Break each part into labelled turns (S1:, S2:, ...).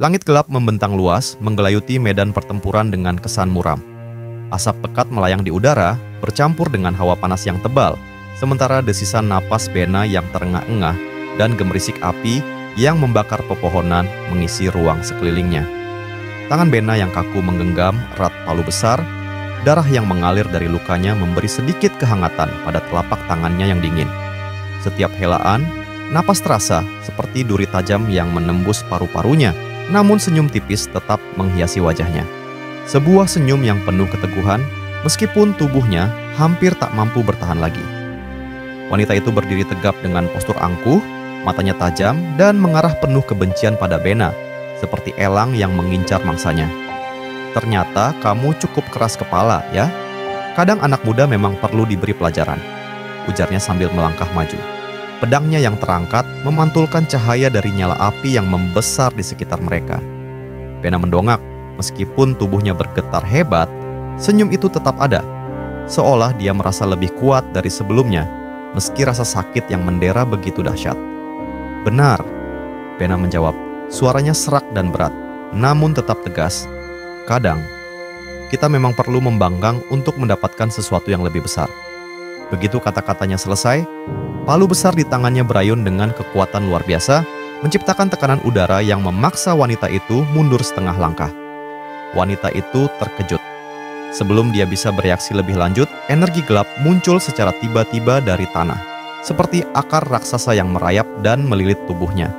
S1: Langit gelap membentang luas, menggelayuti medan pertempuran dengan kesan muram. Asap pekat melayang di udara, bercampur dengan hawa panas yang tebal, sementara desisan napas Bena yang terengah-engah dan gemerisik api yang membakar pepohonan mengisi ruang sekelilingnya. Tangan Bena yang kaku menggenggam erat palu besar, darah yang mengalir dari lukanya memberi sedikit kehangatan pada telapak tangannya yang dingin. Setiap helaan, napas terasa seperti duri tajam yang menembus paru-parunya, namun senyum tipis tetap menghiasi wajahnya. Sebuah senyum yang penuh keteguhan, meskipun tubuhnya hampir tak mampu bertahan lagi. Wanita itu berdiri tegap dengan postur angkuh, matanya tajam dan mengarah penuh kebencian pada Bena, seperti elang yang mengincar mangsanya. "Ternyata kamu cukup keras kepala, ya? Kadang anak muda memang perlu diberi pelajaran," ujarnya sambil melangkah maju. Pedangnya yang terangkat memantulkan cahaya dari nyala api yang membesar di sekitar mereka. Bena mendongak, meskipun tubuhnya bergetar hebat, senyum itu tetap ada. Seolah dia merasa lebih kuat dari sebelumnya, meski rasa sakit yang mendera begitu dahsyat. "Benar," Bena menjawab, suaranya serak dan berat, namun tetap tegas. "Kadang, kita memang perlu membanggang untuk mendapatkan sesuatu yang lebih besar." Begitu kata-katanya selesai, palu besar di tangannya berayun dengan kekuatan luar biasa, menciptakan tekanan udara yang memaksa wanita itu mundur setengah langkah. Wanita itu terkejut. Sebelum dia bisa bereaksi lebih lanjut, energi gelap muncul secara tiba-tiba dari tanah, seperti akar raksasa yang merayap dan melilit tubuhnya.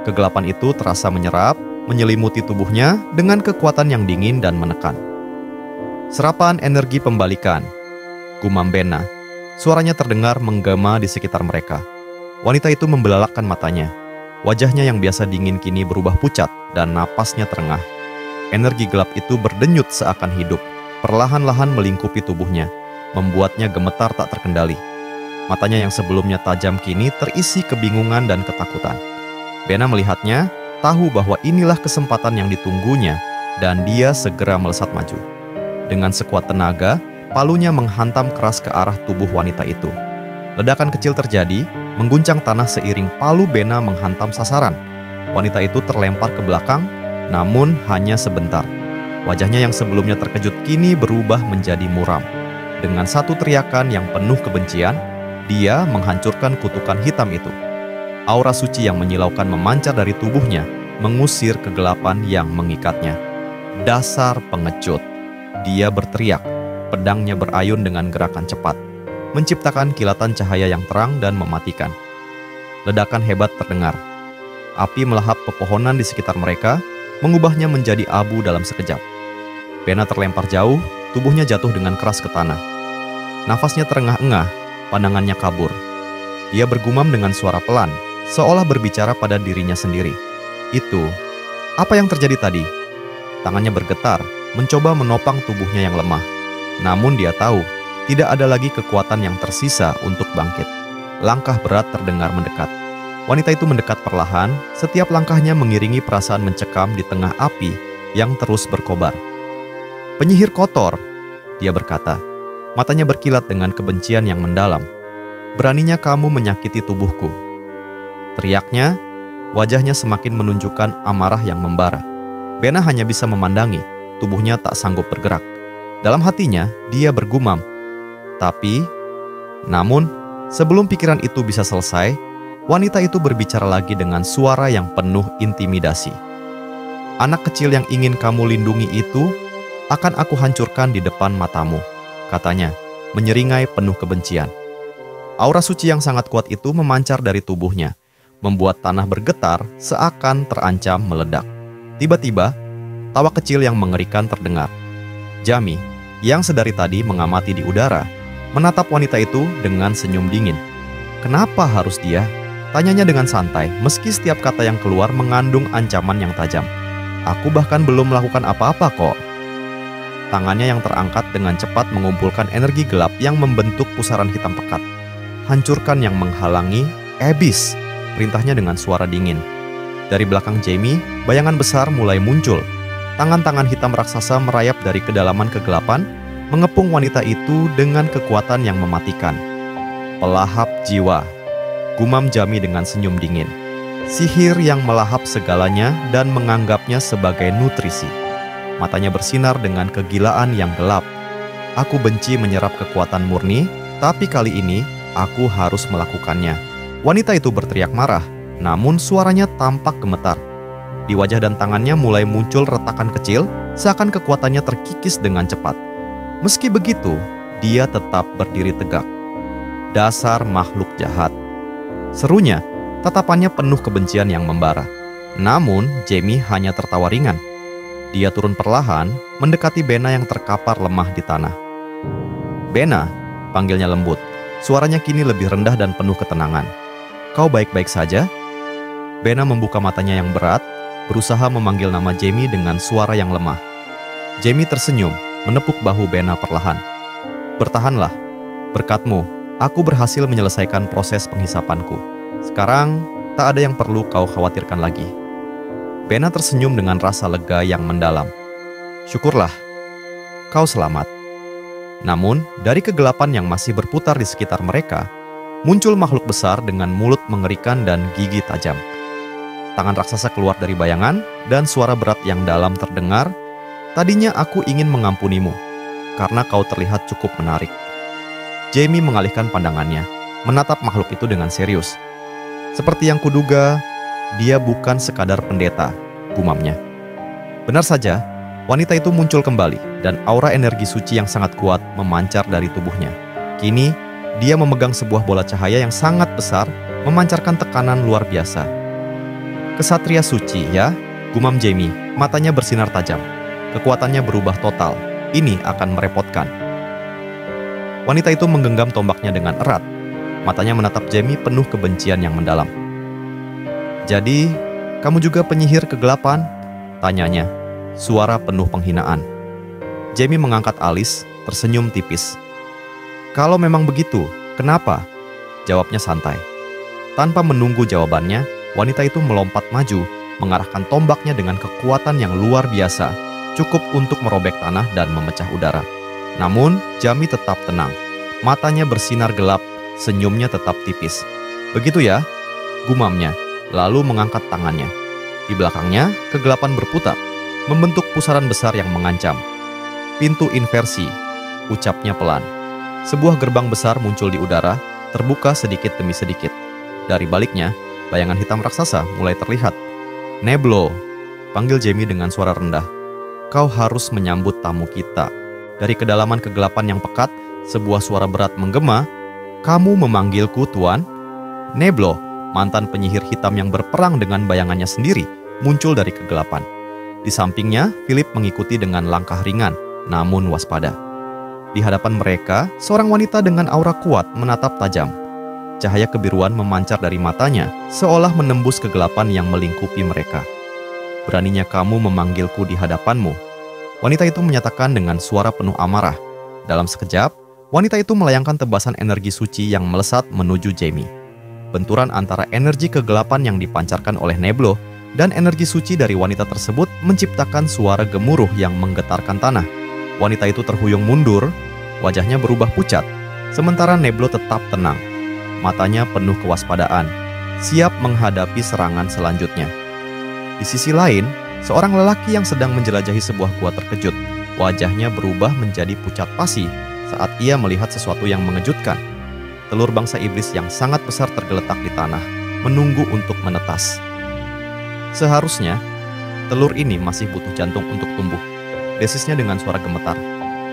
S1: Kegelapan itu terasa menyerap, menyelimuti tubuhnya dengan kekuatan yang dingin dan menekan. "Serapan energi pembalikan," gumam Bena. Suaranya terdengar menggema di sekitar mereka. Wanita itu membelalakkan matanya. Wajahnya yang biasa dingin kini berubah pucat dan napasnya terengah. Energi gelap itu berdenyut seakan hidup, perlahan-lahan melingkupi tubuhnya, membuatnya gemetar tak terkendali. Matanya yang sebelumnya tajam kini terisi kebingungan dan ketakutan. Bena melihatnya, tahu bahwa inilah kesempatan yang ditunggunya, dan dia segera melesat maju. Dengan sekuat tenaga, palunya menghantam keras ke arah tubuh wanita itu. Ledakan kecil terjadi, mengguncang tanah seiring palu Bena menghantam sasaran. Wanita itu terlempar ke belakang, namun hanya sebentar. Wajahnya yang sebelumnya terkejut kini berubah menjadi muram. Dengan satu teriakan yang penuh kebencian, dia menghancurkan kutukan hitam itu. Aura suci yang menyilaukan memancar dari tubuhnya, mengusir kegelapan yang mengikatnya. "Dasar pengecut!" dia berteriak. Pedangnya berayun dengan gerakan cepat, menciptakan kilatan cahaya yang terang dan mematikan. Ledakan hebat terdengar. Api melahap pepohonan di sekitar mereka, mengubahnya menjadi abu dalam sekejap. Bena terlempar jauh, tubuhnya jatuh dengan keras ke tanah. Nafasnya terengah-engah, pandangannya kabur. Dia bergumam dengan suara pelan, seolah berbicara pada dirinya sendiri. "Itu, apa yang terjadi tadi?" Tangannya bergetar, mencoba menopang tubuhnya yang lemah. Namun dia tahu, tidak ada lagi kekuatan yang tersisa untuk bangkit. Langkah berat terdengar mendekat. Wanita itu mendekat perlahan, setiap langkahnya mengiringi perasaan mencekam di tengah api yang terus berkobar. "Penyihir kotor," dia berkata. Matanya berkilat dengan kebencian yang mendalam. "Beraninya kamu menyakiti tubuhku." Teriaknya, wajahnya semakin menunjukkan amarah yang membara. Bena hanya bisa memandangi, tubuhnya tak sanggup bergerak. Dalam hatinya, dia bergumam. Namun, sebelum pikiran itu bisa selesai, wanita itu berbicara lagi dengan suara yang penuh intimidasi. "Anak kecil yang ingin kamu lindungi itu akan aku hancurkan di depan matamu," katanya, menyeringai penuh kebencian. Aura suci yang sangat kuat itu memancar dari tubuhnya, membuat tanah bergetar seakan terancam meledak. Tiba-tiba, tawa kecil yang mengerikan terdengar. Jami, yang sedari tadi mengamati di udara, menatap wanita itu dengan senyum dingin. "Kenapa harus dia?" tanyanya dengan santai, meski setiap kata yang keluar mengandung ancaman yang tajam. "Aku bahkan belum melakukan apa-apa kok." Tangannya yang terangkat dengan cepat mengumpulkan energi gelap yang membentuk pusaran hitam pekat. "Hancurkan yang menghalangi, Abyss," perintahnya dengan suara dingin. Dari belakang Jamie, bayangan besar mulai muncul. Tangan-tangan hitam raksasa merayap dari kedalaman kegelapan, mengepung wanita itu dengan kekuatan yang mematikan. "Pelahap jiwa," gumam Jami dengan senyum dingin. Sihir yang melahap segalanya dan menganggapnya sebagai nutrisi. Matanya bersinar dengan kegilaan yang gelap. Aku benci menyerap kekuatan murni, tapi kali ini aku harus melakukannya. Wanita itu berteriak marah, namun suaranya tampak gemetar. Di wajah dan tangannya mulai muncul retakan kecil, seakan kekuatannya terkikis dengan cepat. Meski begitu, dia tetap berdiri tegak. Dasar makhluk jahat, serunya. Tatapannya penuh kebencian yang membara. Namun, Jamie hanya tertawa ringan. Dia turun perlahan, mendekati Bena yang terkapar lemah di tanah. "Bena," panggilnya lembut. Suaranya kini lebih rendah dan penuh ketenangan. "Kau baik-baik saja?" Bena membuka matanya yang berat, berusaha memanggil nama Jamie dengan suara yang lemah. Jamie tersenyum, menepuk bahu Bena perlahan. "Bertahanlah. Berkatmu, aku berhasil menyelesaikan proses penghisapanku. Sekarang, tak ada yang perlu kau khawatirkan lagi." Bena tersenyum dengan rasa lega yang mendalam. "Syukurlah, kau selamat." Namun, dari kegelapan yang masih berputar di sekitar mereka, muncul makhluk besar dengan mulut mengerikan dan gigi tajam. Tangan raksasa keluar dari bayangan, dan suara berat yang dalam terdengar, "Tadinya aku ingin mengampunimu, karena kau terlihat cukup menarik." Jamie mengalihkan pandangannya, menatap makhluk itu dengan serius. "Seperti yang kuduga, dia bukan sekadar pendeta," gumamnya. Benar saja, wanita itu muncul kembali dan aura energi suci yang sangat kuat memancar dari tubuhnya. Kini, dia memegang sebuah bola cahaya yang sangat besar, memancarkan tekanan luar biasa. "Kesatria suci, ya?" gumam Jamie, matanya bersinar tajam. Kekuatannya berubah total. Ini akan merepotkan. Wanita itu menggenggam tombaknya dengan erat. Matanya menatap Jamie penuh kebencian yang mendalam. "Jadi, kamu juga penyihir kegelapan?" tanyanya, suara penuh penghinaan. Jamie mengangkat alis, tersenyum tipis. "Kalau memang begitu, kenapa?" jawabnya santai. Tanpa menunggu jawabannya, wanita itu melompat maju, mengarahkan tombaknya dengan kekuatan yang luar biasa, cukup untuk merobek tanah dan memecah udara. Namun, Jamie tetap tenang. Matanya bersinar gelap, senyumnya tetap tipis. "Begitu ya?" gumamnya, lalu mengangkat tangannya. Di belakangnya, kegelapan berputar, membentuk pusaran besar yang mengancam. "Pintu inversi," ucapnya pelan. Sebuah gerbang besar muncul di udara, terbuka sedikit demi sedikit. Dari baliknya, bayangan hitam raksasa mulai terlihat. "Neblo," panggil Jamie dengan suara rendah. "Kau harus menyambut tamu kita." Dari kedalaman kegelapan yang pekat, sebuah suara berat menggema, "Kamu memanggilku, Tuan?" Neblo, mantan penyihir hitam yang berperang dengan bayangannya sendiri, muncul dari kegelapan. Di sampingnya, Philip mengikuti dengan langkah ringan, namun waspada. Di hadapan mereka, seorang wanita dengan aura kuat menatap tajam. Cahaya kebiruan memancar dari matanya, seolah menembus kegelapan yang melingkupi mereka. "Beraninya kamu memanggilku di hadapanmu?" Wanita itu menyatakan dengan suara penuh amarah. Dalam sekejap, wanita itu melayangkan tebasan energi suci yang melesat menuju Jamie. Benturan antara energi kegelapan yang dipancarkan oleh Neblo dan energi suci dari wanita tersebut menciptakan suara gemuruh yang menggetarkan tanah. Wanita itu terhuyung mundur, wajahnya berubah pucat, sementara Neblo tetap tenang. Matanya penuh kewaspadaan, siap menghadapi serangan selanjutnya. Di sisi lain, seorang lelaki yang sedang menjelajahi sebuah gua terkejut. Wajahnya berubah menjadi pucat pasi saat ia melihat sesuatu yang mengejutkan. Telur bangsa iblis yang sangat besar tergeletak di tanah, menunggu untuk menetas. "Seharusnya, telur ini masih butuh jantung untuk tumbuh," desisnya dengan suara gemetar.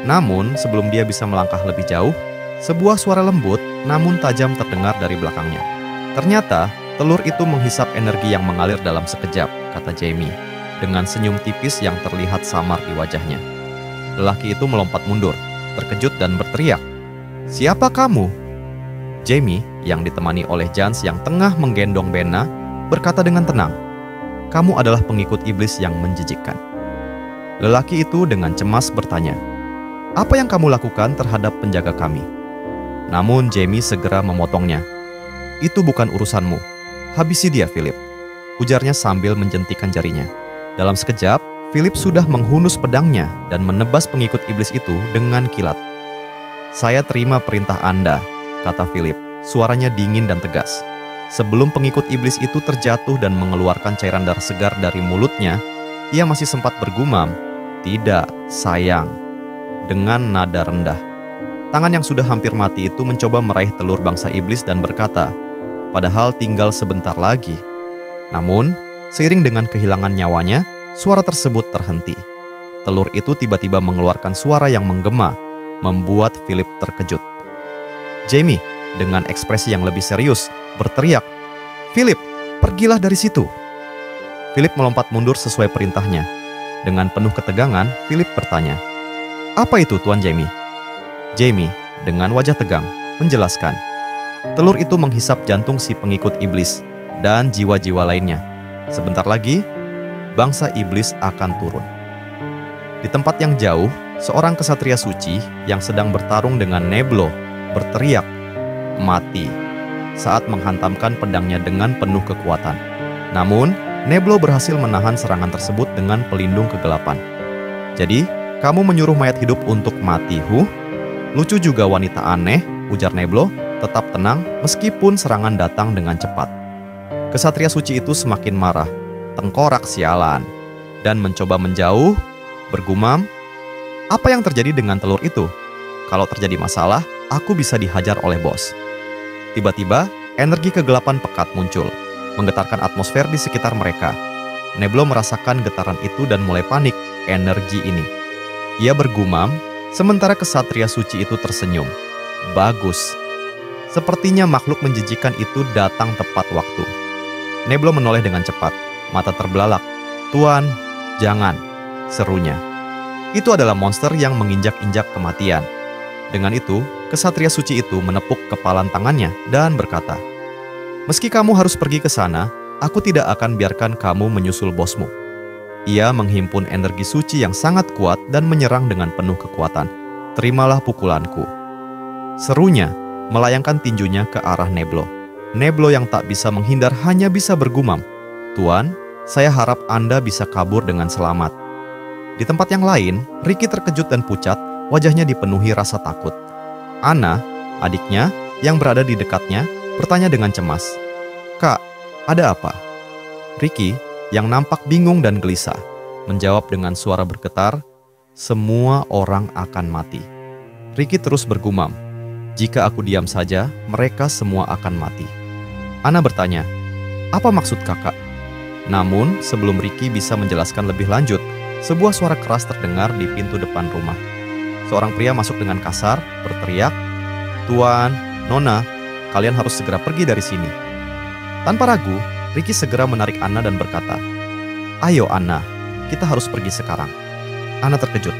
S1: Namun, sebelum dia bisa melangkah lebih jauh, sebuah suara lembut namun tajam terdengar dari belakangnya. "Ternyata, telur itu menghisap energi yang mengalir dalam sekejap," kata Jamie, dengan senyum tipis yang terlihat samar di wajahnya. Lelaki itu melompat mundur, terkejut dan berteriak, "Siapa kamu?" Jamie, yang ditemani oleh Jans yang tengah menggendong Bena, berkata dengan tenang, "Kamu adalah pengikut iblis yang menjijikkan." Lelaki itu dengan cemas bertanya, "Apa yang kamu lakukan terhadap penjaga kami?" Namun Jamie segera memotongnya. "Itu bukan urusanmu. Habisi dia, Philip," ujarnya sambil menjentikan jarinya. Dalam sekejap, Philip sudah menghunus pedangnya dan menebas pengikut iblis itu dengan kilat. "Saya terima perintah Anda," kata Philip, suaranya dingin dan tegas. Sebelum pengikut iblis itu terjatuh dan mengeluarkan cairan darah segar dari mulutnya, ia masih sempat bergumam, "Tidak, sayang," dengan nada rendah. Tangan yang sudah hampir mati itu mencoba meraih telur bangsa iblis dan berkata, "Padahal tinggal sebentar lagi." Namun, seiring dengan kehilangan nyawanya, suara tersebut terhenti. Telur itu tiba-tiba mengeluarkan suara yang menggema, membuat Philip terkejut. Jamie, dengan ekspresi yang lebih serius, berteriak, "Philip, pergilah dari situ!" Philip melompat mundur sesuai perintahnya. Dengan penuh ketegangan, Philip bertanya, "Apa itu, Tuan Jamie?" Jamie, dengan wajah tegang, menjelaskan, "Telur itu menghisap jantung si pengikut iblis dan jiwa-jiwa lainnya. Sebentar lagi, bangsa iblis akan turun." Di tempat yang jauh, seorang kesatria suci yang sedang bertarung dengan Neblo berteriak, "Mati!" saat menghantamkan pedangnya dengan penuh kekuatan. Namun, Neblo berhasil menahan serangan tersebut dengan pelindung kegelapan. "Jadi, kamu menyuruh mayat hidup untuk mati, Lucu juga wanita aneh," ujar Neblo, tetap tenang meskipun serangan datang dengan cepat. Kesatria suci itu semakin marah, "Tengkorak sialan," dan mencoba menjauh, bergumam, "Apa yang terjadi dengan telur itu? Kalau terjadi masalah, aku bisa dihajar oleh bos." Tiba-tiba, energi kegelapan pekat muncul, menggetarkan atmosfer di sekitar mereka. Neblo merasakan getaran itu dan mulai panik energi ini. Ia bergumam, sementara kesatria suci itu tersenyum. "Bagus." Sepertinya makhluk menjijikan itu datang tepat waktu. Neblo menoleh dengan cepat, mata terbelalak. "Tuan, jangan," serunya. Itu adalah monster yang menginjak-injak kematian. Dengan itu, kesatria suci itu menepuk kepalan tangannya dan berkata, "Meski kamu harus pergi ke sana, aku tidak akan biarkan kamu menyusul bosmu." Ia menghimpun energi suci yang sangat kuat dan menyerang dengan penuh kekuatan. "Terimalah pukulanku," serunya, melayangkan tinjunya ke arah Neblo. Neblo yang tak bisa menghindar hanya bisa bergumam, "Tuan, saya harap Anda bisa kabur dengan selamat." Di tempat yang lain, Ricky terkejut dan pucat, wajahnya dipenuhi rasa takut. Anna, adiknya, yang berada di dekatnya, bertanya dengan cemas, "Kak, ada apa?" Ricky, yang nampak bingung dan gelisah, menjawab dengan suara bergetar, "Semua orang akan mati." Ricky terus bergumam, "Jika aku diam saja, mereka semua akan mati." Anna bertanya, "Apa maksud kakak?" Namun, sebelum Ricky bisa menjelaskan lebih lanjut, sebuah suara keras terdengar di pintu depan rumah. Seorang pria masuk dengan kasar, berteriak, "Tuan, Nona, kalian harus segera pergi dari sini." Tanpa ragu, Ricky segera menarik Anna dan berkata, "Ayo Anna, kita harus pergi sekarang." Anna terkejut.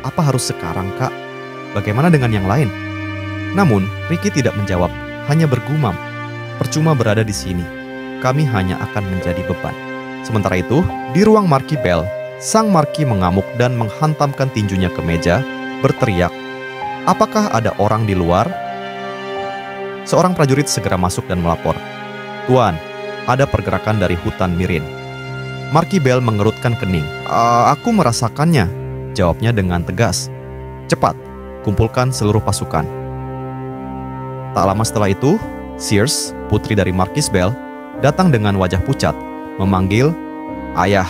S1: "Apa harus sekarang, Kak? Bagaimana dengan yang lain?" Namun, Ricky tidak menjawab, hanya bergumam, "Percuma berada di sini. Kami hanya akan menjadi beban." Sementara itu, di ruang Marquis Bell, sang Marquis mengamuk dan menghantamkan tinjunya ke meja, berteriak, "Apakah ada orang di luar?" Seorang prajurit segera masuk dan melapor, "Tuan, ada pergerakan dari hutan Mirin." Marquis Bell mengerutkan kening. Aku merasakannya," jawabnya dengan tegas. "Cepat, kumpulkan seluruh pasukan." Tak lama setelah itu, Sears, putri dari Marquis Bell, datang dengan wajah pucat, memanggil, "Ayah."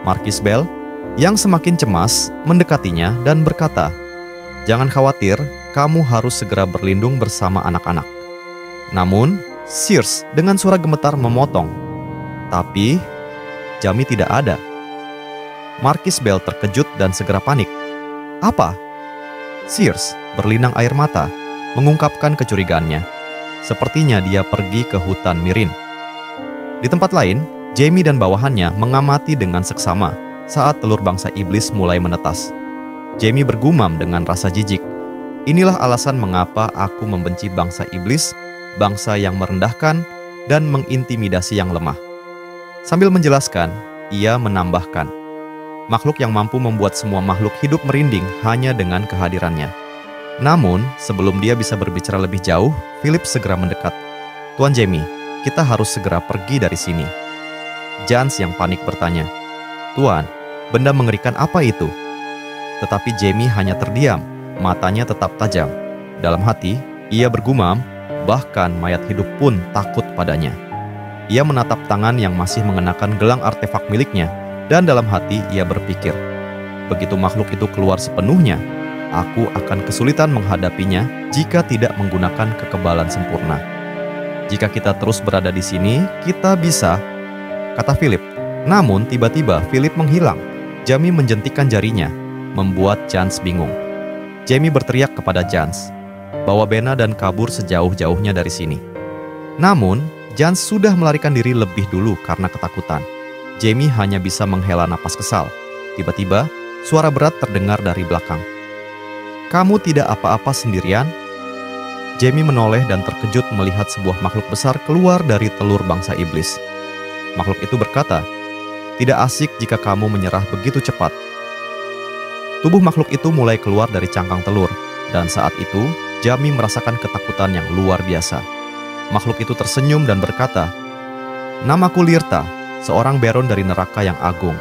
S1: Marquis Bell, yang semakin cemas, mendekatinya dan berkata, "Jangan khawatir, kamu harus segera berlindung bersama anak-anak." Namun, Sears dengan suara gemetar memotong, "Tapi, Jamie tidak ada." Marquis Bell terkejut dan segera panik. "Apa?" Sears berlinang air mata, mengungkapkan kecurigaannya. Sepertinya dia pergi ke hutan Mirin. Di tempat lain, Jamie dan bawahannya mengamati dengan seksama saat telur bangsa iblis mulai menetas. Jamie bergumam dengan rasa jijik, "Inilah alasan mengapa aku membenci bangsa iblis, bangsa yang merendahkan dan mengintimidasi yang lemah." Sambil menjelaskan, ia menambahkan, "Makhluk yang mampu membuat semua makhluk hidup merinding hanya dengan kehadirannya." Namun, sebelum dia bisa berbicara lebih jauh, Philip segera mendekat. "Tuan Jamie, kita harus segera pergi dari sini." Jans yang panik bertanya, "Tuan, benda mengerikan apa itu?" Tetapi Jamie hanya terdiam, matanya tetap tajam. Dalam hati, ia bergumam, "Bahkan mayat hidup pun takut padanya. Ia menatap tangan yang masih mengenakan gelang artefak miliknya, dan dalam hati ia berpikir, begitu makhluk itu keluar sepenuhnya, aku akan kesulitan menghadapinya jika tidak menggunakan kekebalan sempurna. Jika kita terus berada di sini, kita bisa, kata Philip. Namun tiba-tiba Philip menghilang. Jamie menjentikkan jarinya, membuat Jans bingung. Jamie berteriak kepada Jans, bawa Bena dan kabur sejauh-jauhnya dari sini. Namun, Jans sudah melarikan diri lebih dulu karena ketakutan. Jamie hanya bisa menghela napas kesal. Tiba-tiba, suara berat terdengar dari belakang. "Kamu tidak apa-apa sendirian?" Jamie menoleh dan terkejut melihat sebuah makhluk besar keluar dari telur bangsa iblis. Makhluk itu berkata, "Tidak asik jika kamu menyerah begitu cepat." Tubuh makhluk itu mulai keluar dari cangkang telur, dan saat itu Jamie merasakan ketakutan yang luar biasa. Makhluk itu tersenyum dan berkata, "Namaku Lirta, seorang baron dari neraka yang agung."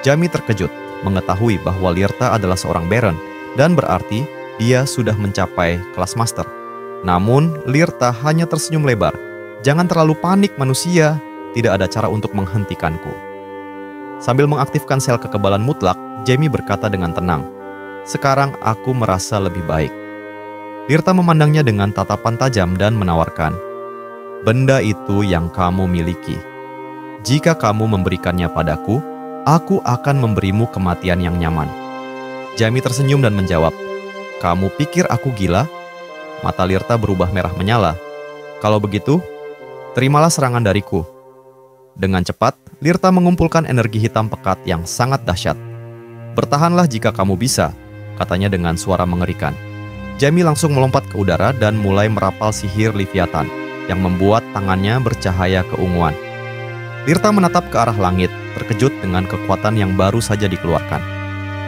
S1: Jamie terkejut mengetahui bahwa Lirta adalah seorang baron, dan berarti dia sudah mencapai kelas master. Namun, Lirta hanya tersenyum lebar. "Jangan terlalu panik manusia, tidak ada cara untuk menghentikanku." Sambil mengaktifkan sel kekebalan mutlak, Jamie berkata dengan tenang, "Sekarang aku merasa lebih baik." Lirta memandangnya dengan tatapan tajam dan menawarkan, "Benda itu yang kamu miliki. Jika kamu memberikannya padaku, aku akan memberimu kematian yang nyaman." Jamie tersenyum dan menjawab, "Kamu pikir aku gila?" Mata Lirta berubah merah menyala. "Kalau begitu, terimalah serangan dariku." Dengan cepat, Lirta mengumpulkan energi hitam pekat yang sangat dahsyat. "Bertahanlah jika kamu bisa," katanya dengan suara mengerikan. Jamie langsung melompat ke udara dan mulai merapal sihir Leviathan yang membuat tangannya bercahaya keunguan. Lirta menatap ke arah langit, terkejut dengan kekuatan yang baru saja dikeluarkan.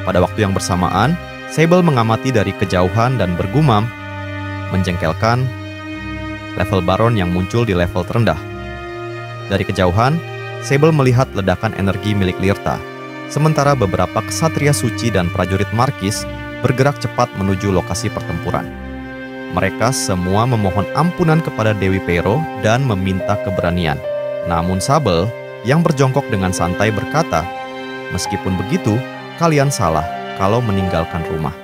S1: Pada waktu yang bersamaan, Sable mengamati dari kejauhan dan bergumam, menjengkelkan level Baron yang muncul di level terendah. Dari kejauhan, Sable melihat ledakan energi milik Lirta, sementara beberapa ksatria suci dan prajurit markis bergerak cepat menuju lokasi pertempuran. Mereka semua memohon ampunan kepada Dewi Pero dan meminta keberanian. Namun Sable yang berjongkok dengan santai berkata, "Meskipun begitu, kalian salah kalau meninggalkan rumah."